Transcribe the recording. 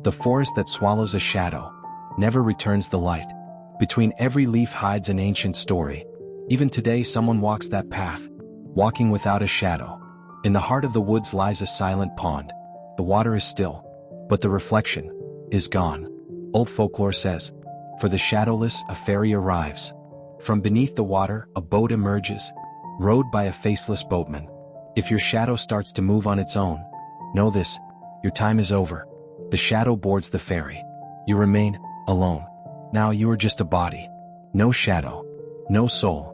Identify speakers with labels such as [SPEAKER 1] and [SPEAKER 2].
[SPEAKER 1] The forest that swallows a shadow never returns the light. Between every leaf hides an ancient story. Even today someone walks that path, walking without a shadow. In the heart of the woods lies a silent pond. The water is still, but the reflection is gone. Old folklore says, for the shadowless a fairy arrives. From beneath the water a boat emerges, rowed by a faceless boatman. If your shadow starts to move on its own, know this, your time is over. The shadow boards the ferry. You remain alone. Now you are just a body. No shadow, no soul.